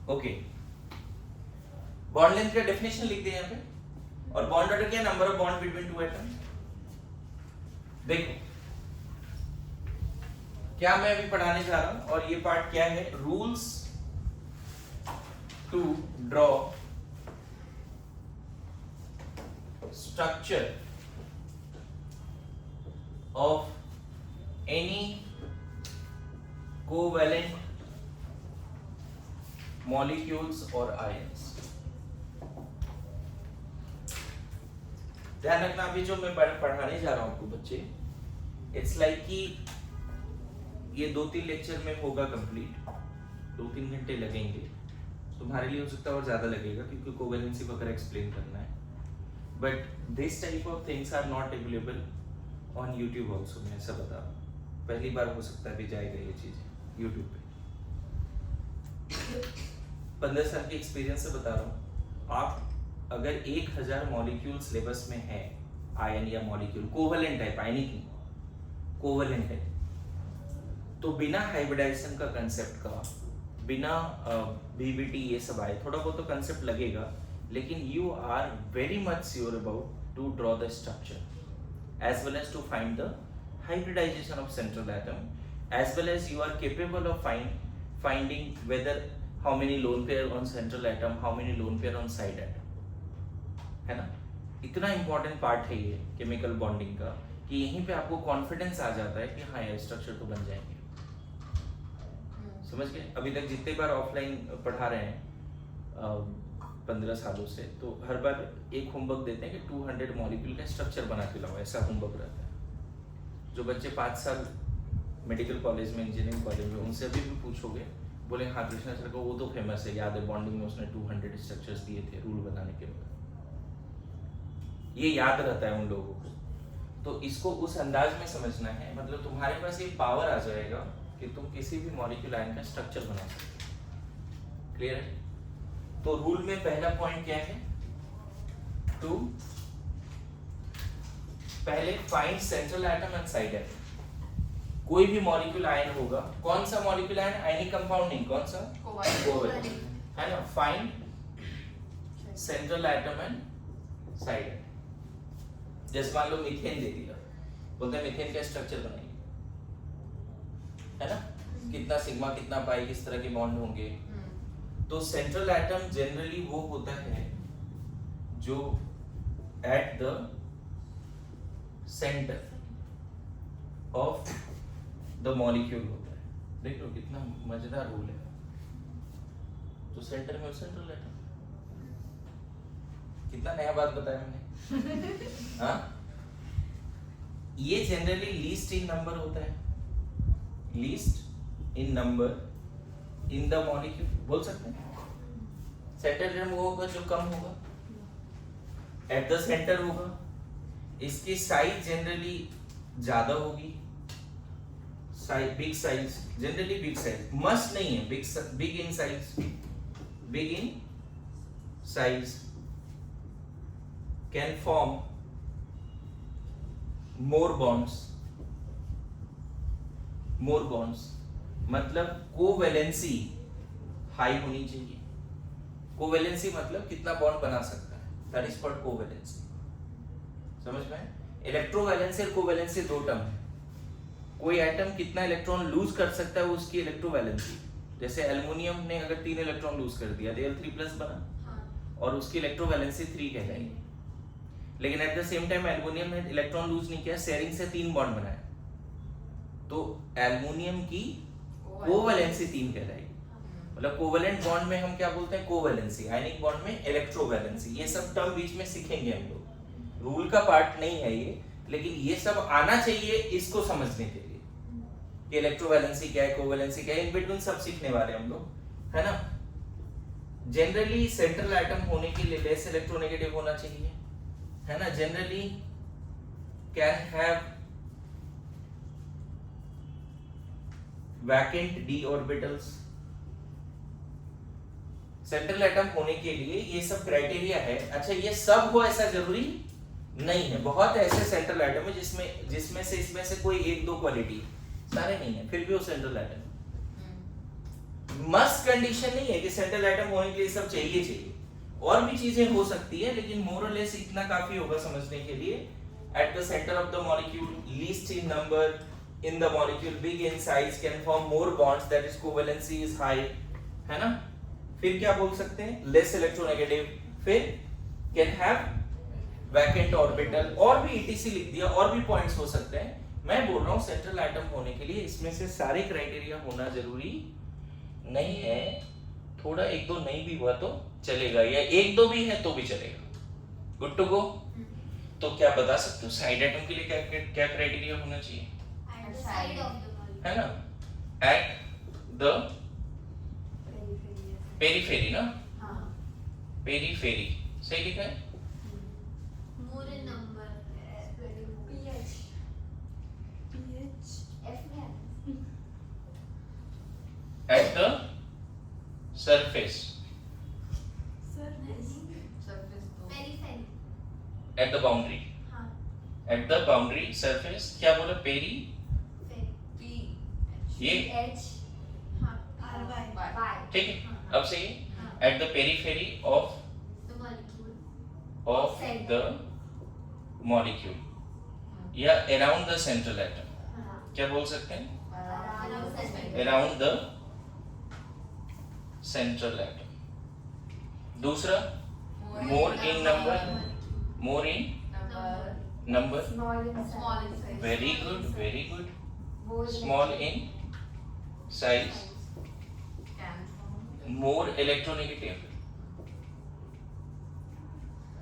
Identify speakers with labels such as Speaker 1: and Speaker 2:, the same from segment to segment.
Speaker 1: Okay, bond length का definition लिख दिया यहाँ पे, और बॉन्ड ऑर्डर क्या है? Number of bond between two atom. देखो क्या मैं अभी पढ़ाने जा रहा हूं, और ये पार्ट क्या है? Rules to draw structure of any covalent molecules और आयंस। ध्यान रखना, अभी जो मैं पढ़ाने जा रहा हूं आपको बच्चे, इट्स लाइक कि ये 2-3 लेक्चर में होगा कंप्लीट, 2-3 घंटे लगेंगे। तुम्हारे लिए हो सकता है और ज्यादा लगेगा क्योंकि कोवेलेंसी वगैरह एक्सप्लेन करना है, but this type of things are not available on YouTube also. मैं ऐसा बता रहा हूँ, पहली बार हो सकता है भी जाएगा ये चीज यूट्यूब पे। 15 साल के एक्सपीरियंस से बता रहा हूँ, आप अगर 1000 मॉलिक्यूल सिलेबस में है, आयन या मॉलिक्यूल कोवेलेंट है, आयनिक नहीं कोवेलेंट है, तो बिना हाइब्रिडाइजेशन का कंसेप्ट का, बिना बीबीटी ये सब आए, थोड़ा बहुत तो कंसेप्ट लगेगा, लेकिन you are very much sure about to draw the structure as well as to find the hybridization of central atom, as well as you are capable of finding whether how many lone pair on central atom, how many lone pair on side atom, है ना? इतना important part है ये chemical bonding का कि यहीं पे आपको कॉन्फिडेंस आ जाता है कि हाँ यार स्ट्रक्चर तो बन जाएंगे। समझ गए? अभी तक जितने बार ऑफलाइन पढ़ा रहे हैं 15 सालों से, तो हर बार एक होमवर्क देते हैं कि 200 मॉलिक्यूल का स्ट्रक्चर बना के लाओ, ऐसा होमवर्क रहता है। जो बच्चे 5 साल मेडिकल कॉलेज में, इंजीनियरिंग कॉलेज में, उनसे अभी भी पूछोगे, बोले हाँ कृष्णा सर को वो तो फेमस है, याद है बॉन्डिंग में उसने 200 स्ट्रक्चर्स दिए थे रूल बनाने के बाद। ये याद रहता है उन लोगों को, तो इसको उस अंदाज में समझना है। मतलब तुम्हारे पास ये पावर आ जाएगा कि तुम किसी भी मॉलिक्यूल आयन का स्ट्रक्चर बना सकते हो। क्लियर है? तो रूल में पहला पॉइंट क्या है? टू पहले find central atom and side atom. कोई भी मॉलिक्यूल आयन होगा, कौन सा मॉलिक्यूल आयन? आयनिक कंपाउंड नहीं, कौन सा? कोवेलेंट, है ना? Find central atom and side atom. जैसे मान लो मीथेन दे दिया, बोलते हैं मीथेन का स्ट्रक्चर बनाइए, है ना? कितना सिग्मा, कितना पाई, किस तरह के बॉन्ड होंगे। तो सेंट्रल एटम जनरली वो होता है जो at the centre of the molecule होता है। देख लो कितना मजेदार रूल है। तो सेंटर में सेंट्रल एटम, कितना नया बात बताया मैंने। हाँ, ये जनरली लीस्ट इन नंबर होता है, least in number in the molecule बोल सकते हैं। सेंटर एटम वो होगा जो कम होगा, एट द सेंटर होगा, इसकी साइज जनरली ज्यादा होगी, size big size, generally big size, must नहीं है big in size, big in size can form more bonds मतलब कोवेलेंसी हाई होनी चाहिए। कोवेलेंसी मतलब कितना बॉन्ड बना सकता है, दैट इज कॉल्ड कोवेलेंसी। समझ में? इलेक्ट्रोवैलेंसी और कोवेलेंसी दो टर्म है। कोई एटम कितना इलेक्ट्रॉन लूज कर सकता है वो उसकी इलेक्ट्रोवैलेंसी। जैसे एल्युमिनियम ने अगर 3 इलेक्ट्रॉन लूज कर दिया तो Al3+ बना, और उसकी इलेक्ट्रोवैलेंसी 3 कहलाएगी। लेकिन at the same time aluminium ने इलेक्ट्रॉन लूज नहीं किया, शेयरिंग से 3 बॉन्ड बनाया, तो एल्युमिनियम की कोवेलेंसी 3 कहलाएगी। मतलब कोवेलेंट बॉन्ड में हम क्या बोलते हैं? कोवेलेंसी। आयनिक बॉन्ड में इलेक्ट्रोवैलेंसी। ये सब टर्म बीच में सीखेंगे हम लोग, रूल का पार्ट नहीं है ये, लेकिन ये सब आना चाहिए इसको समझने के लिए कि इलेक्ट्रोवैलेंसी क्या है, कोवेलेंसी क्या है, इन बिटवीन सब सीखने वाले हम लोग, है ना? जनरली सेंट्रल एटम होने के लिए लेस इलेक्ट्रोनेगेटिव होना चाहिए, है ना? Generally can have vacant d orbitals. Central atom होने के लिए ये सब क्राइटेरिया है। अच्छा, ये सब हो ऐसा जरूरी नहीं है। बहुत ऐसे सेंट्रल एटम है जिसमें से कोई 1-2 क्वालिटी, सारे नहीं है, फिर भी वो सेंट्रल एटम। मस्ट कंडीशन नहीं है कि सेंट्रल एटम होने के लिए सब चाहिए, और भी चीजें हो सकती है, लेकिन मोर और लेस इतना काफी होगा समझने के लिए। At the centre of the molecule, least in number in the molecule, big in size, can form more bonds, that is covalency is high, है ना। फिर क्या बोल सकते हैं, less electronegative, फिर can have vacant orbital, और भी etc लिख दिया, और भी पॉइंट्स हो सकते हैं। मैं बोल रहा हूँ सेंट्रल एटम होने के लिए इसमें से सारे क्राइटेरिया होना जरूरी नहीं है, थोड़ा एक दो नहीं भी हुआ तो चलेगा, या एक दो भी है तो भी चलेगा। Good to go. तो क्या बता सकते हो साइड एटम के लिए क्या क्राइटेरिया होना चाहिए, है ना, एट द पेरीफेरी ना, पेरीफेरी सही लिखा है,
Speaker 2: more in number, pH
Speaker 1: at the surface,
Speaker 2: periphery,
Speaker 1: at the boundary, at the boundary surface, क्या बोला, पेरी, ये ठीक है। अब से at the periphery of the molecule, या अराउंड द सेंट्रल एटम, क्या बोल सकते हैं, अराउंड द सेंट्रल एटम। दूसरा, more in number, more in number, very good, very good. Small in size, more electronegative,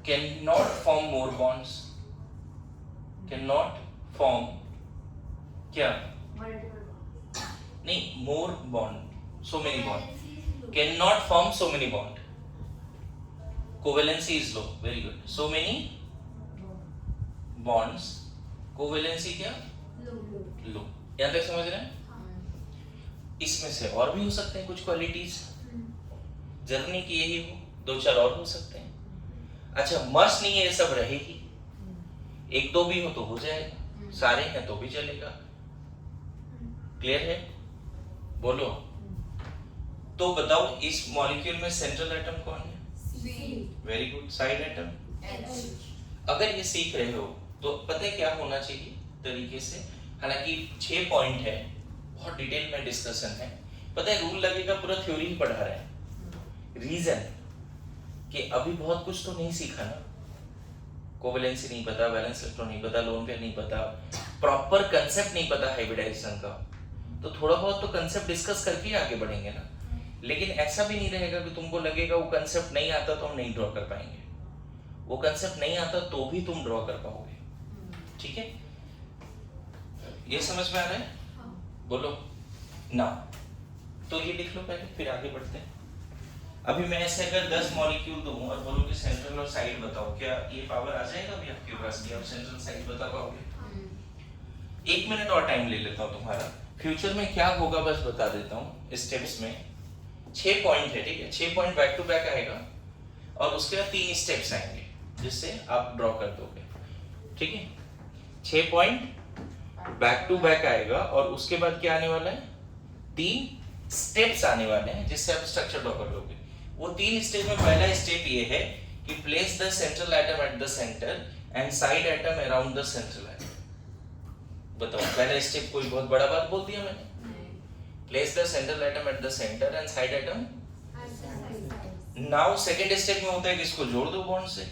Speaker 1: cannot form more bonds, cannot form क्या, नहीं, more bond, so many bond, cannot form so many bond, covalency is low, very good, so many bonds, covalency क्या, low, यहाँ तक समझ रहे हैं। इसमें से और भी हो सकते हैं कुछ क्वालिटीज, जरूरी कि यही हो, दो चार और हो सकते हैं। अच्छा, मस्ट नहीं है ये सब रहेगी, एक दो भी हो तो हो जाएगा, सारे हैं तो भी चलेगा। क्लियर है, बोलो। तो बताओ इस मॉलिक्यूल में सेंट्रल एटम कौन है, वेरी गुड। साइड एटम, अगर ये सीख रहे हो तो पता है क्या होना चाहिए तरीके से, हालांकि 6 पॉइंट है, बहुत डिटेल में डिस्कशन है, पता है रूल लगेगा पूरा थ्योरी ही पढ़ा रहे हैं। रीजन कि अभी बहुत कुछ तो नहीं सीखा ना, कोवेलेंसी नहीं पता, वैलेंस इलेक्ट्रॉन नहीं पता, लोन पेयर नहीं पता, प्रॉपर कंसेप्ट नहीं पता हाइब्रिडाइजेशन का, तो थोड़ा बहुत तो कंसेप्ट डिस्कस करके आगे बढ़ेंगे ना। लेकिन ऐसा भी नहीं रहेगा कि तुमको लगेगा वो कंसेप्ट नहीं आता तो हम नहीं ड्रॉ कर पाएंगे, वो कंसेप्ट नहीं आता तो भी तुम ड्रॉ कर पाओगे। ठीक है, ये समझ में आ रहा है, बोलो ना। तो ये लिख लो पहले, फिर आगे बढ़ते हैं। अभी मैं ऐसे अगर 10 मॉलिक्यूल दूं और बोलूं कि सेंट्रल और साइड बताओ, क्या ये पावर आ जाएगा अभी आपके पास कि आप सेंट्रल साइड बता पाओगे? 1 मिनट और टाइम ले लेता हूं तुम्हारा। फ्यूचर में क्या होगा बस बता देता हूं स्टेप्स में। 6 पॉइंट है, ठीक है, 6 पॉइंट बैक टू बैक आएगा और उसके बाद 3 स्टेप्स आएंगे जिससे आप ड्रॉ कर दोगे। ठीक है, 6 पॉइंट बैक टू बैक आएगा और उसके बाद क्या आने वाला है, 3 स्टेप्स आने वाले हैं जिससे आप स्ट्रक्चर ड्रॉ कर लोगे। वो 3 स्टेप में पहला स्टेप ये है कि place the central atom at the centre and side atom around the central atom. बताओ, पहला स्टेप कोई बहुत बड़ा बात बोल दिया मैंने? Place the central atom at the centre and side atom. Now second step में होता है कि इसको जोड़ दो बॉन्ड से।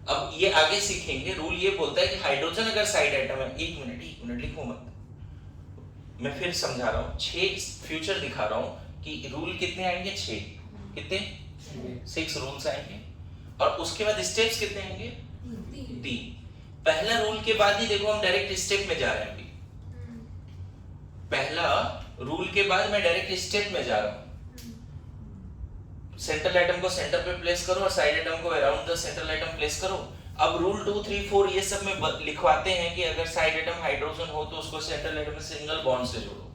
Speaker 1: अब ये आगे सीखेंगे, रूल ये बोलता है कि हाइड्रोजन अगर साइड एटम है, एक मिनट लिखो मत, मैं फिर समझा रहा हूँ। 6 फ्यूचर दिखा रहा हूँ कि रूल कितने आएंगे, 6 कितने 6 रूल्स आएंगे और उसके बाद स्टेप्स कितने आएंगे, 3। पहला रूल के बाद ही देखो हम डायरेक्ट स्टेप में जा रहे हैं। अभी पहला रूल के बाद मैं डायरेक्ट स्टेप में जा रहा हूँ। सेंट्रल एटम को सेंटर पे प्लेस करो और साइड एटम को around the central atom place करो। अब रूल 2, 3, 4 ये सब में लिखवाते हैं कि अगर साइड एटम हाइड्रोजन हो तो उसको सेंट्रल एटम में सिंगल बॉन्ड से जोड़ो।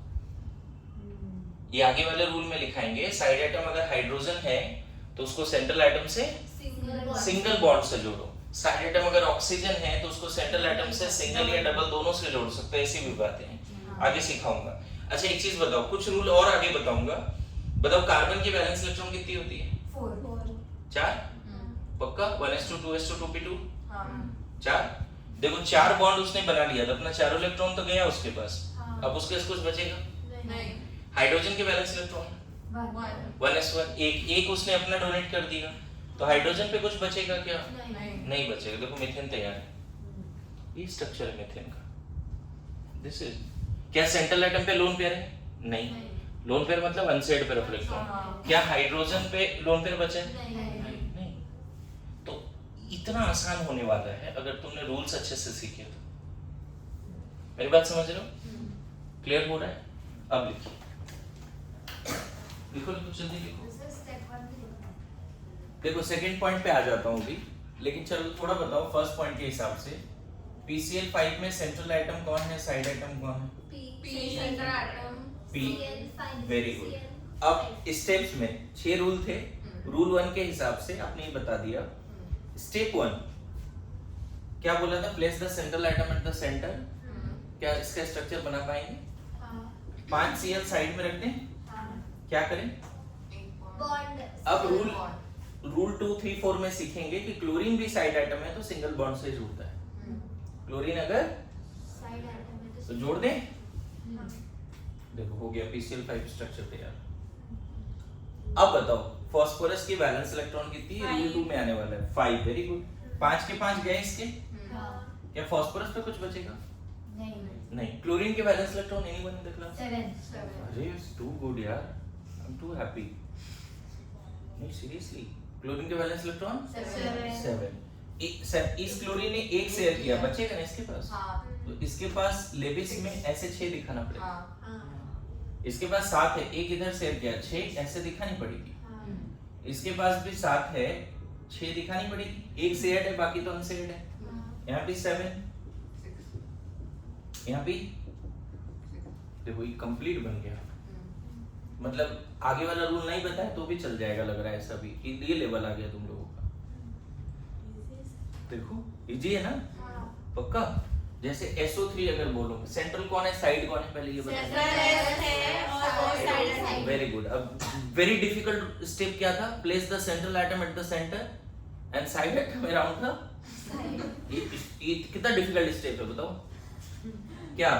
Speaker 1: ये आगे वाले रूल में लिखाएंगे, साइड एटम अगर हाइड्रोजन है तो उसको सेंट्रल एटम से सिंगल बॉन्ड से जोड़ो। साइड एटम अगर ऑक्सीजन है तो उसको सेंट्रल एटम से सिंगल या डबल दोनों से जोड़ सकते हैं। ऐसी भी बातें हैं, आगे सिखाऊंगा। अच्छा एक चीज बताओ, कुछ रूल और आगे बताऊंगा। बताओ कार्बन की वैलेंस इलेक्ट्रॉन कितनी होती है? 4। पक्का? 1s2 2s2 2p2 4। देखो 4 बॉन्ड उसने बना लिया तो अपना चारों इलेक्ट्रॉन तो गया उसके पास। अब उसके पास कुछ बचेगा
Speaker 2: नहीं।
Speaker 1: हाइड्रोजन के वैलेंस इलेक्ट्रॉन 1s1 एक उसने अपना डोनेट कर दिया तो हाइड्रोजन पे कुछ बचेगा क्या? नहीं बचेगा। देखो मीथेन तैयार है, ये स्ट्रक्चर है मीथेन का। दिस इज क्या सेंट्रल एटम पे लोन पेयर है? नहीं। लोन पेयर मतलब अनसेड पेयर ऑफ इलेक्ट्रॉन। क्या हाइड्रोजन पे लोन पेयर बचा है? नहीं। तो इतना आसान होने वाला है अगर तुमने रूल्स अच्छे से सीखे तो। मेरी बात समझ रहे हो? क्लियर हो रहा है? अब लिखिए, लिखो जल्दी लिखो। देखो सेकंड पॉइंट पे आ जाता हूँ अभी, लेकिन चलो थोड़ा बताओ फर्स्ट पॉइंट के हिसाब से। PCl5 में सेंट्रल एटम कौन है, साइड एटम कौन है? P। Very good. अब स्टेप्स में 6 रूल थे। रूल 1 के हिसाब से आपने ये बता दिया। स्टेप 1 क्या बोला था? Place the central atom at the centre. क्या इसका स्ट्रक्चर बना पाएंगे? 5 Cl साइड में रख दें। क्या करें? अब रूल 2 3 4 में सीखेंगे कि क्लोरीन भी साइड एटम है तो सिंगल बॉन्ड से जुड़ता है। क्लोरीन अगर तो जोड़ दें। देखो हो गया PCl5 स्ट्रक्चर तैयार। अब बताओ फास्फोरस की वैलेंस इलेक्ट्रॉन कितनी है? रूल 2 में आने वाला है 5। Very good. 5 के 5 गए इसके। क्या फास्फोरस पे कुछ बचेगा? नहीं। क्लोरीन के valence electron anyone in the class?
Speaker 2: 7।
Speaker 1: अरे टू गुड यार, आई एम टू हैप्पी। नहीं सीरियसली, क्लोरीन के वैलेंस इलेक्ट्रॉन 7। इस क्लोरीन ने एक शेयर किया, बचेगा ना इसके पास? तो इसके पास लेविस में ऐसे 6 दिखाना पड़ेगा। इसके पास 7 है, एक इधर शेयर किया, 6 ऐसे दिखानी पड़ेगी। इसके पास भी 7 है, 6 दिखानी पड़ेगी। एक शेयर्ड है, बाकी तो अनशेयर्ड है। यहाँ भी 7, यहाँ भी देखो ये कंप्लीट बन गया। मतलब आगे वाला रूल नहीं बताया तो भी चल जाएगा, लग रहा है ऐसा भी कि ये लेवल आ गया तुम लोगों का। देखो इजी है ना? पक्का? जैसे SO3 अगर बोलो, सेंट्रल कौन है, साइड कौन है, पहले ये बताओ। Very good. अब वेरी डिफिकल्ट स्टेप क्या था? Place the central atom at the centre and side atom around the. ये कितना डिफिकल्ट स्टेप है बताओ? क्या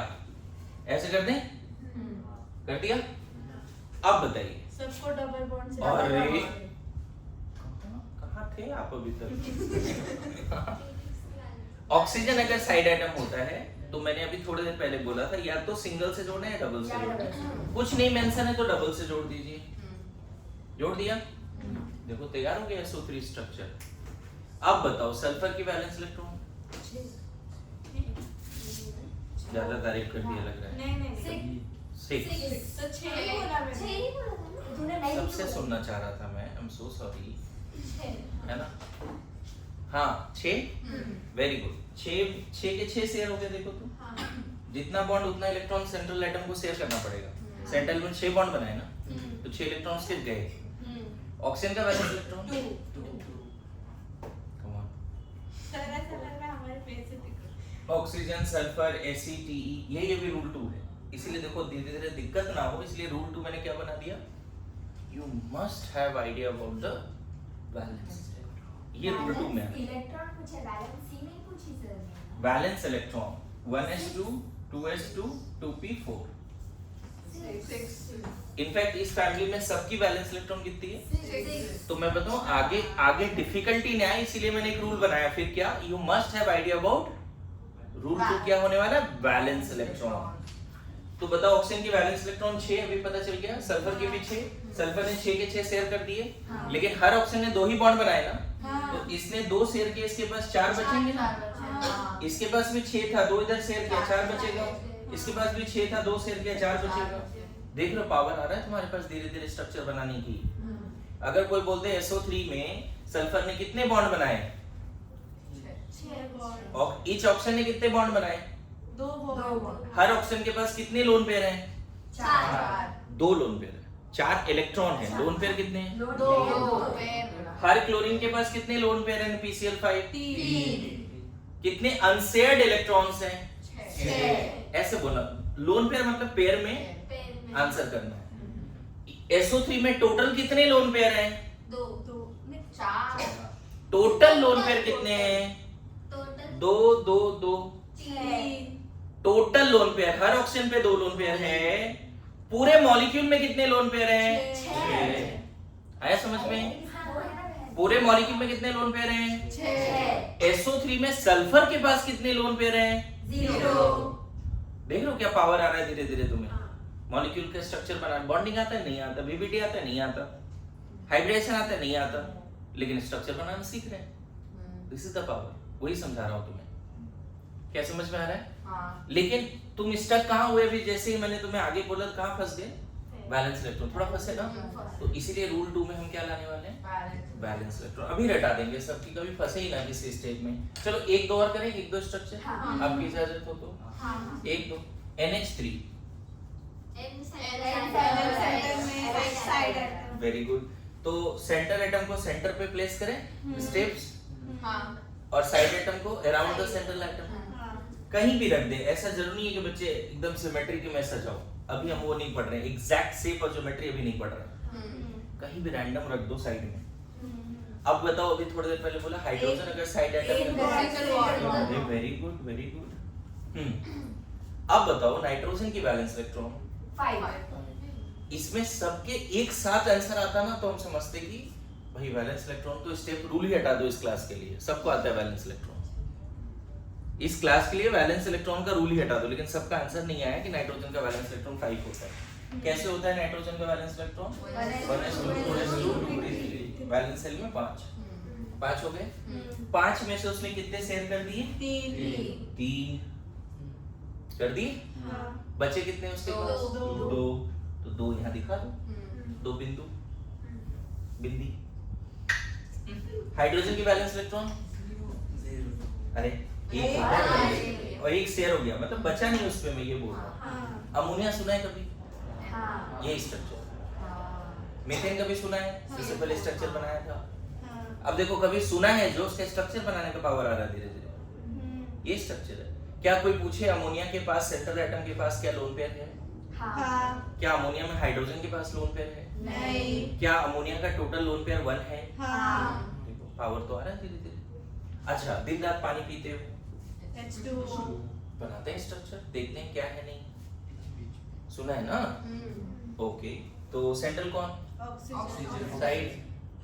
Speaker 1: ऐसे कर दें? कर दिया? अब बताइए
Speaker 2: सबको डबल बॉन्ड से।
Speaker 1: अरे कहाँ थे आप अभी तक? ऑक्सीजन अगर साइड एटम होता है तो मैंने अभी थोड़ी देर पहले बोला था या तो सिंगल से जोड़ना है या डबल से जोड़ना है। कुछ नहीं मेंशन है तो डबल से जोड़ दीजिए। जोड़ दिया? देखो तैयार हो गया SO3 स्ट्रक्चर। अब बताओ सल्फर की वैलेंस इलेक्ट्रॉन। ज्यादा तारीफ कर दिया लग रहा है।
Speaker 2: नहीं
Speaker 1: 6।
Speaker 2: तो 6 ही बोला मैंने। तूने नहीं
Speaker 1: सबसे सुनना चाह रहा था मैं, आई एम सो सॉरी, है ना? हाँ 6। Very good. 6 के 6 शेयर हो गए। देखो तुम जितना बॉन्ड उतना इलेक्ट्रॉन सेंट्रल एटम को शेयर करना पड़ेगा। सेंट्रल में 6 बॉन्ड बनाए ना, तो 6 इलेक्ट्रॉन्स के गए। ऑक्सीजन का valence electron 2। Come on.
Speaker 2: Sir ऐसा लग रहा है हमारे फेस से दिख।
Speaker 1: ऑक्सीजन, सल्फर, ACTE ये भी रूल 2 है। इसीलिए देखो धीरे धीरे दिक्कत ना हो, इसलिए रूल 2 मैंने क्या बना दिया? You must have idea about the valence. ये रूल 2 में है।
Speaker 2: इलेक्ट्रॉन पूछे, वैलेंस ही नहीं पूछी sir.
Speaker 1: Valence electron 1s2 2s2 2p4।
Speaker 2: 6।
Speaker 1: In fact इस फैमिली में सबकी वैलेंस इलेक्ट्रॉन कितनी है?
Speaker 2: 6।
Speaker 1: तो मैं बताऊं आगे डिफिकल्टी नहीं आई, इसीलिए मैंने एक रूल बनाया। फिर क्या? You must have idea about. Rule 2 क्या होने वाला है? Valence electron. तो बताओ ऑक्सीजन की वैलेंस इलेक्ट्रॉन 6 अभी पता चल गया। सल्फर के भी 6। सल्फर ने 6 के 6 शेयर कर दिए। लेकिन हर ऑक्सीजन ने 2 ही बॉन्ड बनाए ना, तो इसने 2 शेयर किए, इसके पास 4 बचेंगे ना। इसके पास भी 6 था, 2 इधर शेयर किया, 4 बचेगा। इसके पास भी 6 था, 2 शेयर किया, 4 बचेगा। देख लो पावर आ रहा है तुम्हारे पास धीरे धीरे स्ट्रक्चर बनाने की। अगर कोई बोलते हैं SO3 में सल्फर ने कितने बॉन्ड बनाए,
Speaker 2: 6 बॉन्ड।
Speaker 1: और ईच ऑक्सीजन ने कितने बॉन्ड बनाए?
Speaker 2: 2 बॉन्ड।
Speaker 1: हर ऑक्सीजन के पास कितने लोन पेयर हैं?
Speaker 2: 4।
Speaker 1: 2 लोन पेयर है। 4 इलेक्ट्रॉन है। लोन पेयर कितने हैं?
Speaker 2: 2।
Speaker 1: हर क्लोरीन के पास कितने लोन पेयर हैं? PCl5
Speaker 2: 3।
Speaker 1: कितने अनशेयर्ड इलेक्ट्रॉन्स हैं?
Speaker 2: 6।
Speaker 1: ऐसे बोला। लोन पेयर मतलब पेयर में आंसर करना है। SO3 में टोटल कितने लोन पेयर हैं?
Speaker 2: 2 4
Speaker 1: टोटल लोन पेयर कितने हैं?
Speaker 2: टोटल
Speaker 1: 2 2 2।
Speaker 2: 3
Speaker 1: टोटल लोन पेयर हर ऑक्सीजन पे 2 लोन पेयर है। पूरे मॉलिक्यूल में कितने लोन पेयर हैं? 6। आया समझ में? पूरे मॉलिक्यूल में कितने लोन पेयर हैं?
Speaker 2: 6
Speaker 1: SO3 में सल्फर के पास कितने लोन पेयर हैं?
Speaker 2: 0
Speaker 1: देख रहे हो क्या पावर आ रहा है धीरे धीरे तुम्हें? मॉलिक्यूल का स्ट्रक्चर बना, बॉन्डिंग आता है नहीं आता, बीबीटी आता है नहीं आता, हाइब्रिडेशन आता है नहीं आता, लेकिन स्ट्रक्चर बनाना सीख रहे हैं। दिस इज द पावर, वही समझा रहा हूं तुम्हें। क्या समझ में आ रहा है?
Speaker 2: हाँ।
Speaker 1: लेकिन तुम स्टक कहाँ हुए? भी जैसे ही मैंने तुम्हें आगे बोला कहाँ फंस गए? Balance electron. थोड़ा फंसे ना, तो इसीलिए रूल 2 में हम क्या लाने वाले हैं? Balance electron. अभी रटा देंगे सबकी, कभी फंसे ही ना किसी स्टेज में। चलो 1 2 और करें, 1 2 स्ट्रक्चर आपकी इजाजत हो तो। 1 2 NH3 वेरी गुड। तो सेंटर एटम को सेंटर पे प्लेस करें स्टेप्स, और साइड एटम को अराउंड द सेंट्रल एटम कहीं भी रख दे। ऐसा जरूरी नहीं है कि बच्चे एकदम सिमेट्री के में सजाओ, अभी हम वो नहीं पढ़ रहे। एग्जैक्ट शेप और ज्योमेट्री अभी नहीं पढ़ रहे, कहीं भी रैंडम रख दो साइड में। अब बताओ, अभी थोड़ी देर पहले बोला हाइड्रोजन अगर side atom, very good very good. अब बताओ नाइट्रोजन की बैलेंस इलेक्ट्रॉन
Speaker 2: 5
Speaker 1: इसमें सबके एक साथ आंसर आता ना, तो हम समझते कि भाई बैलेंस इलेक्ट्रॉन तो स्टेप रूल ही हटा दो इस क्लास के लिए। सबको आता है बैलेंस इलेक्ट्रॉन, इस क्लास के लिए बैलेंस इलेक्ट्रॉन का रूल ही हटा दो। लेकिन सबका आंसर नहीं आया कि नाइट्रोजन का बैलेंस इलेक्ट्रॉन 5 होता है। कैसे होता है नाइट्रोजन का balance electron? 1s2 2s2 2s3। Balance cell में 5 हो गए। 5 में से उसने कितने शेयर कर दिए? 3 कर दिए। बचे कितने उसके पास? 2। तो 2 यहाँ दिखा दो, 2 बिंदु बिंदी। हाइड्रोजन की बैलेंस इलेक्ट्रॉन 0। अरे एक और एक शेयर हो गया, मतलब बचा नहीं उस पे। मैं ये बोल रहा हूँ। अमोनिया सुना है कभी? ये स्ट्रक्चर। मीथेन कभी सुना है? इससे पहले स्ट्रक्चर बनाया था। अब देखो, कभी सुना है जो उसके स्ट्रक्चर बनाने का पावर आ रहा है धीरे धीरे। ये स्ट्रक्चर है। क्या कोई पूछे अमोनिया के पास सेंट्रल एटम के पास क्या लोन पेयर है? क्या अमोनिया में हाइड्रोजन के पास लोन पेयर है?
Speaker 2: नहीं।
Speaker 1: क्या अमोनिया का टोटल लोन पेयर 1 है? देखो पावर तो आ रहा है धीरे धीरे। अच्छा, दिन रात पानी पीते हो,
Speaker 2: H2O
Speaker 1: बनाते हैं स्ट्रक्चर, देखते हैं क्या है नहीं। सुना है ना? ओके, तो सेंट्रल कौन?
Speaker 2: ऑक्सीजन
Speaker 1: साइड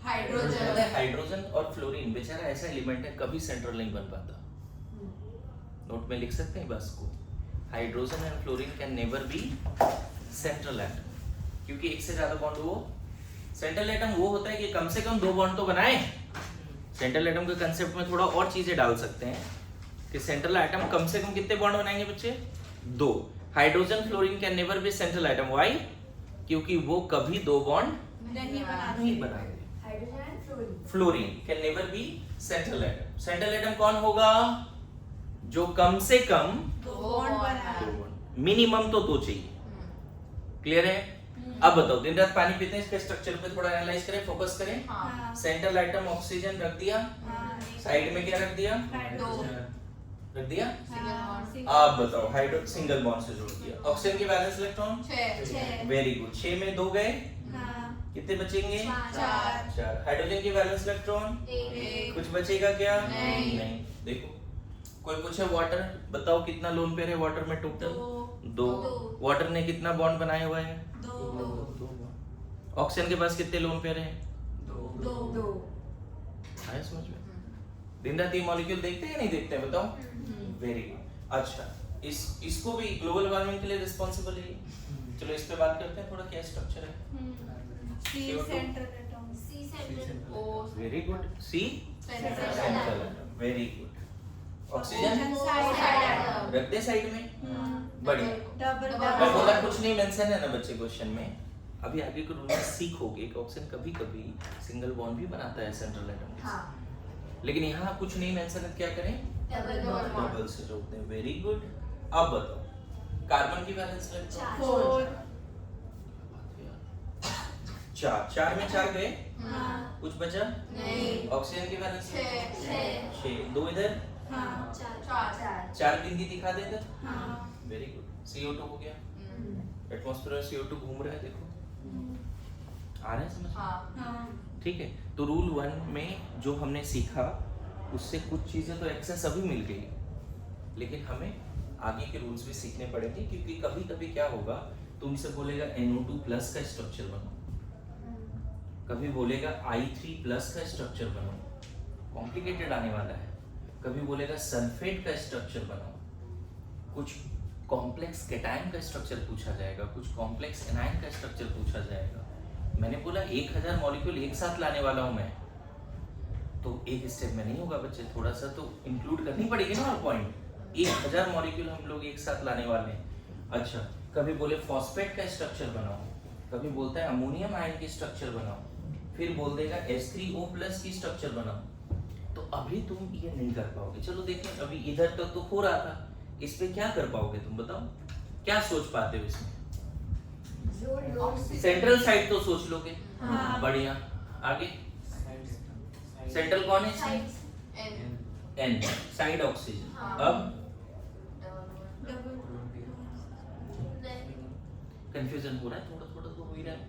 Speaker 2: हाइड्रोजन
Speaker 1: हाइड्रोजन और फ्लोरीन बेचारा ऐसा एलिमेंट है कभी सेंट्रल नहीं बन पाता। नोट में लिख सकते हैं बस को, hydrogen and fluorine can never be central atom, क्योंकि एक से ज्यादा बॉन्ड वो सेंट्रल एटम वो होता है कि कम से कम 2 बॉन्ड तो बनाए। सेंट्रल एटम के कंसेप्ट में थोड़ा और चीजें डाल सकते हैं कि सेंट्रल एटम कम से कम कितने बॉन्ड बनाएंगे बच्चे? 2। Hydrogen fluorine can never be central atom, why? क्योंकि वो कभी 2 बॉन्ड
Speaker 2: नहीं
Speaker 1: नहीं बनाएंगे। Fluorine can never be central atom. Central atom कौन होगा? जो कम से कम
Speaker 2: 2 बॉन्ड बना।
Speaker 1: 2 बॉन्ड, मिनिमम तो 2 चाहिए। क्लियर है? अब बताओ, दिन रात पानी पीते हैं, इसके स्ट्रक्चर पे थोड़ा एनालाइज करें, फोकस करें। सेंट्रल आइटम ऑक्सीजन रख दिया, साइड में क्या रख दिया? रख दिया। अब बताओ, हाइड्रो सिंगल बॉन्ड से जोड़ दिया। ऑक्सीजन की बैलेंस इलेक्ट्रॉन
Speaker 2: 6
Speaker 1: वेरी गुड। 6 में 2 गए, कितने बचेंगे? 4। हाइड्रोजन की बैलेंस इलेक्ट्रॉन कुछ बचेगा क्या? नहीं। देखो, कोई पूछे वाटर बताओ कितना लोन पेयर है वाटर में टोटल? 2। वाटर ने कितना बॉन्ड बनाया हुआ है? 2 बॉन्ड। ऑक्सीजन के पास कितने लोन पेयर हैं?
Speaker 2: 2
Speaker 1: आया समझ में? दिन रात ये मॉलिक्यूल देखते हैं या नहीं देखते हैं बताओ? Very good. अच्छा, इसको भी ग्लोबल वार्मिंग के लिए रिस्पांसिबल है। चलो इस पे बात करते हैं थोड़ा, क्या स्ट्रक्चर है?
Speaker 2: C central atom, C central, O
Speaker 1: very good. C central, very good. Oxygen
Speaker 2: side
Speaker 1: रख दे साइड में, बढ़िया।
Speaker 2: डबल
Speaker 1: मैं बोला कुछ नहीं मेंशन है ना बच्चे क्वेश्चन में। अभी आगे को रूल सीखोगे कि ऑक्सीजन कभी कभी सिंगल बॉन्ड भी बनाता है सेंट्रल एटम के साथ, लेकिन यहाँ कुछ नहीं मेंशन है, क्या करें? डबल से जोड़ते हैं। Very good. अब बताओ, कार्बन की बैलेंस इलेक्ट्रॉन
Speaker 2: 4
Speaker 1: 4 में 4 गए, कुछ बचा?
Speaker 2: नहीं।
Speaker 1: ऑक्सीजन की बैलेंस
Speaker 2: 6
Speaker 1: 2 इधर,
Speaker 2: 4
Speaker 1: 4 बिंदी दिखा दे इधर। Very good. CO2 हो गया, एटमॉस्फेयर में CO2 घूम रहा है, देखो आ रहा है समझ?
Speaker 2: हाँ
Speaker 1: ठीक है, तो रूल 1 में जो हमने सीखा उससे कुछ चीजें तो एक्सेस अभी मिल गई, लेकिन हमें आगे के रूल्स भी सीखने पड़ेंगे, क्योंकि कभी कभी क्या होगा, तुमसे बोलेगा NO2 प्लस का स्ट्रक्चर बनाओ, कभी बोलेगा I3 प्लस का स्ट्रक्चर बनाओ, कॉम्प्लिकेटेड आने वाला है, कभी बोलेगा सल्फेट का स्ट्रक्चर बनाओ, कुछ कॉम्प्लेक्स केटायन का स्ट्रक्चर पूछा जाएगा, कुछ कॉम्प्लेक्स एनायन का स्ट्रक्चर पूछा जाएगा। मैंने बोला 1000 मॉलिक्यूल एक साथ लाने वाला हूं मैं, तो एक स्टेप में नहीं होगा बच्चे, थोड़ा सा तो इंक्लूड करनी पड़ेगी ना हर पॉइंट। 1000 मॉलिक्यूल हम लोग एक साथ लाने वाले हैं। अच्छा, कभी बोले फॉस्फेट का स्ट्रक्चर बनाओ, कभी बोलता है अमोनियम आयन की स्ट्रक्चर बनाओ, फिर बोल देगा H3O प्लस की स्ट्रक्चर बनाओ। तो अभी तुम ये नहीं कर पाओगे। चलो देखिए, अभी इधर तक तो हो रहा था, इस पे क्या कर पाओगे तुम बताओ, क्या सोच पाते हो इसमें? सेंट्रल साइड तो सोच लोगे,
Speaker 2: हाँ।
Speaker 1: बढ़िया। आगे सेंट्रल कौन है इसमें? N, side oxygen.
Speaker 3: हाँ।
Speaker 1: अब
Speaker 2: डबल
Speaker 1: कंफ्यूजन हो रहा है, थोड़ा थोड़ा तो हो ही रहा है,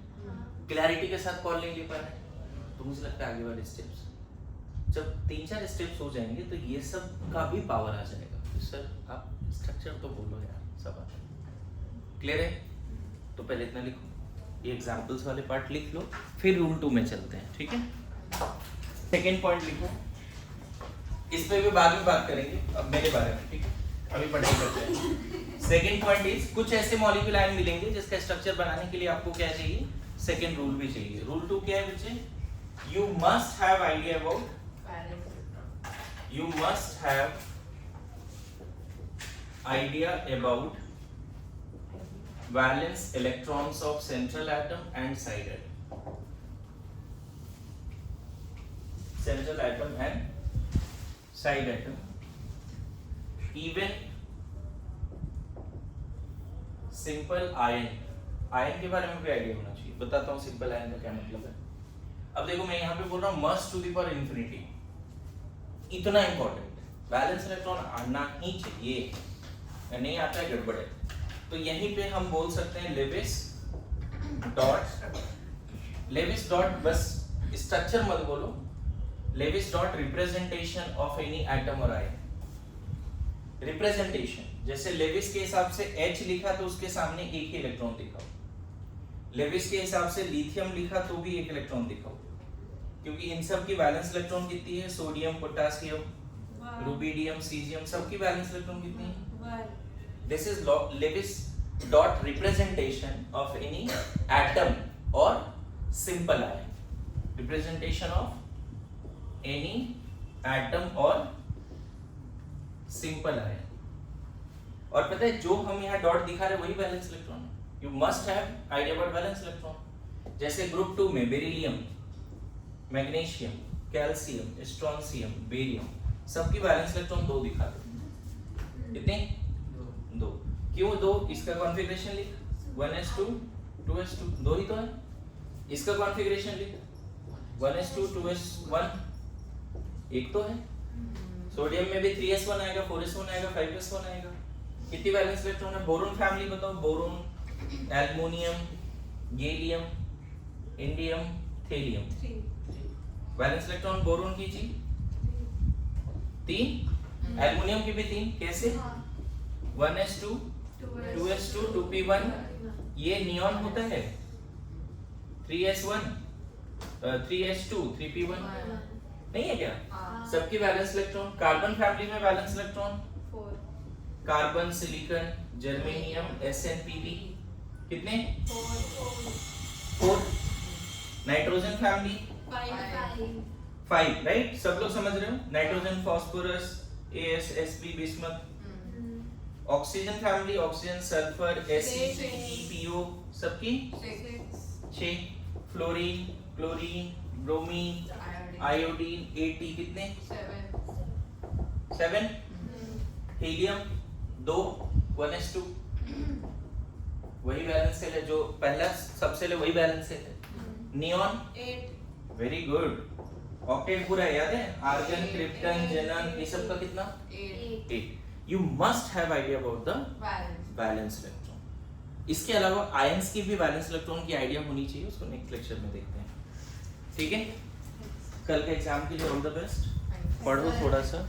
Speaker 1: क्लैरिटी के साथ कॉल नहीं ले पा रहे हैं, तो मुझे लगता है आगे वाले स्टेप्स जब 3-4 स्टेप्स हो जाएंगे तो ये सब का भी पावर आ जाएगा। तो सर आप स्ट्रक्चर तो बोलो यार, सब आता है। क्लियर है? तो पहले इतना लिखो, ये एग्जांपल्स वाले पार्ट लिख लो, फिर रूल 2 में चलते हैं, ठीक है? सेकेंड पॉइंट लिखो, इस पे भी बाद में बात करेंगे, अब मेरे बारे में, ठीक है? अभी पढ़ाई करते हैं। सेकेंड पॉइंट इज, कुछ ऐसे मॉलिक्यूल आयन मिलेंगे जिसका स्ट्रक्चर बनाने के लिए आपको क्या चाहिए? सेकेंड रूल भी चाहिए। रूल 2 क्या है बच्चे? You must have idea about, you must have idea about valence electrons of central atom and side atom, central atom and side atom, even simple ion, ion के बारे में भी आइडिया होना चाहिए। बताता हूँ सिंपल आयन का क्या मतलब है। अब देखो, मैं यहाँ पे बोल रहा हूँ must to the power infinity, इतना इंपॉर्टेंट, बैलेंस इलेक्ट्रॉन आना ही चाहिए, नहीं आता है गड़बड़ है। तो यहीं पे हम बोल सकते हैं लेविस डॉट, बस स्ट्रक्चर मत बोलो, Lewis dot representation of any atom और आयन। रिप्रेजेंटेशन, जैसे लेविस के हिसाब से H लिखा तो उसके सामने एक ही इलेक्ट्रॉन दिखाओ, लेविस के हिसाब से लिथियम लिखा तो भी एक इलेक्ट्रॉन दिखाओ, क्योंकि इन सब की बैलेंस इलेक्ट्रॉन कितनी है? सोडियम, पोटेशियम, रुबिडियम, सीजियम, सबकी बैलेंस इलेक्ट्रॉन कितनी है? This is Lewis dot representation of any atom और simple ion, representation of any atom और सिंपल आयन। और पता है जो हम यहाँ डॉट दिखा रहे वही बैलेंस इलेक्ट्रॉन है। You must have idea about balance electron. जैसे ग्रुप 2 में beryllium, magnesium, calcium, strontium, barium, सबकी बैलेंस इलेक्ट्रॉन 2 दिखा दो। कितने? 2। क्यों 2? इसका कॉन्फ़िगरेशन लिख, 1s2 2s2, 2 ही तो है। इसका कॉन्फ़िगरेशन लिख, 1s2 2s1, एक तो है। सोडियम में भी 3s1 आएगा, 4s1 आएगा, 5s1 आएगा। कितनी बैलेंस इलेक्ट्रॉन है? बोरोन फैमिली बताओ, boron, aluminium, gallium, indium, thallium, balance electron boron की जी 3, एल्युमिनियम की भी 3। कैसे? 1s2 2s2 2p1, ये नियॉन होता है। 3s1 3s2 3p1 नहीं है क्या? सबकी बैलेंस इलेक्ट्रॉन। कार्बन फैमिली में balance electron
Speaker 2: 4,
Speaker 1: carbon, silicon, germanium, SnPb, कितने? 4। Nitrogen family 5, right? सब लोग समझ रहे हो? Nitrogen, phosphorus, AsSp, bismuth. Oxygen family, oxygen, sulphur, SeCePO, सबकी 6। Fluorine, chlorine, bromine, iodine, At, कितने? 7। हीलियम 2, 1s2, वही बैलेंस सेल है जो पहला सबसे ले, वही बैलेंस सेल है। Neon
Speaker 2: 8,
Speaker 1: very good. ऑक्टेट पूरा याद है? आर्गन, क्रिप्टन, जेनन, ये सब का कितना? 8। You must have idea about the valence electron. इसके अलावा आयंस की भी वैलेंस इलेक्ट्रॉन की आइडिया होनी चाहिए, उसको नेक्स्ट लेक्चर में देखते हैं। ठीक है, कल के एग्जाम के लिए ऑल द बेस्ट, पढ़ो थोड़ा सा।